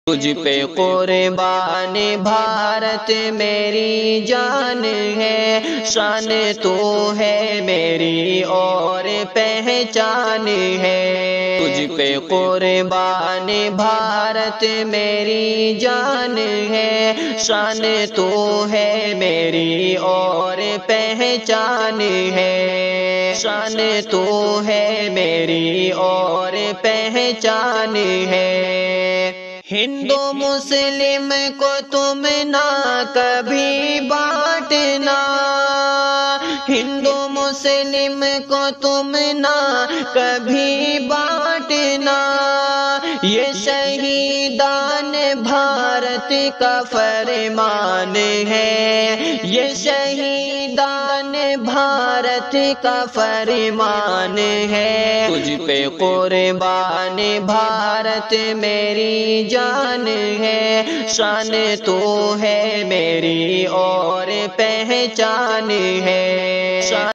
تجھ پہ قربان بھارت میری جان ہے، شان تو ہے میری اور پہچان ہے۔ تجھ پہ قربان بھارت میری جان ہے، شان تو ہے میری اور پہچان ہے۔ شان تو ہے میری اور پہچان ہے۔ ہندو مسلم کو تم نہ کبھی بانٹنا، ہندو مسلم کو تم نہ کبھی بانٹنا، یہ شہیدان بھارت کا فرمان ہے، یہ شہیدان بھارت کا فرمان ہے۔ تجھ پہ قربان بھارت میری جان ہے، شان تو ہے میری اور پہچان ہے۔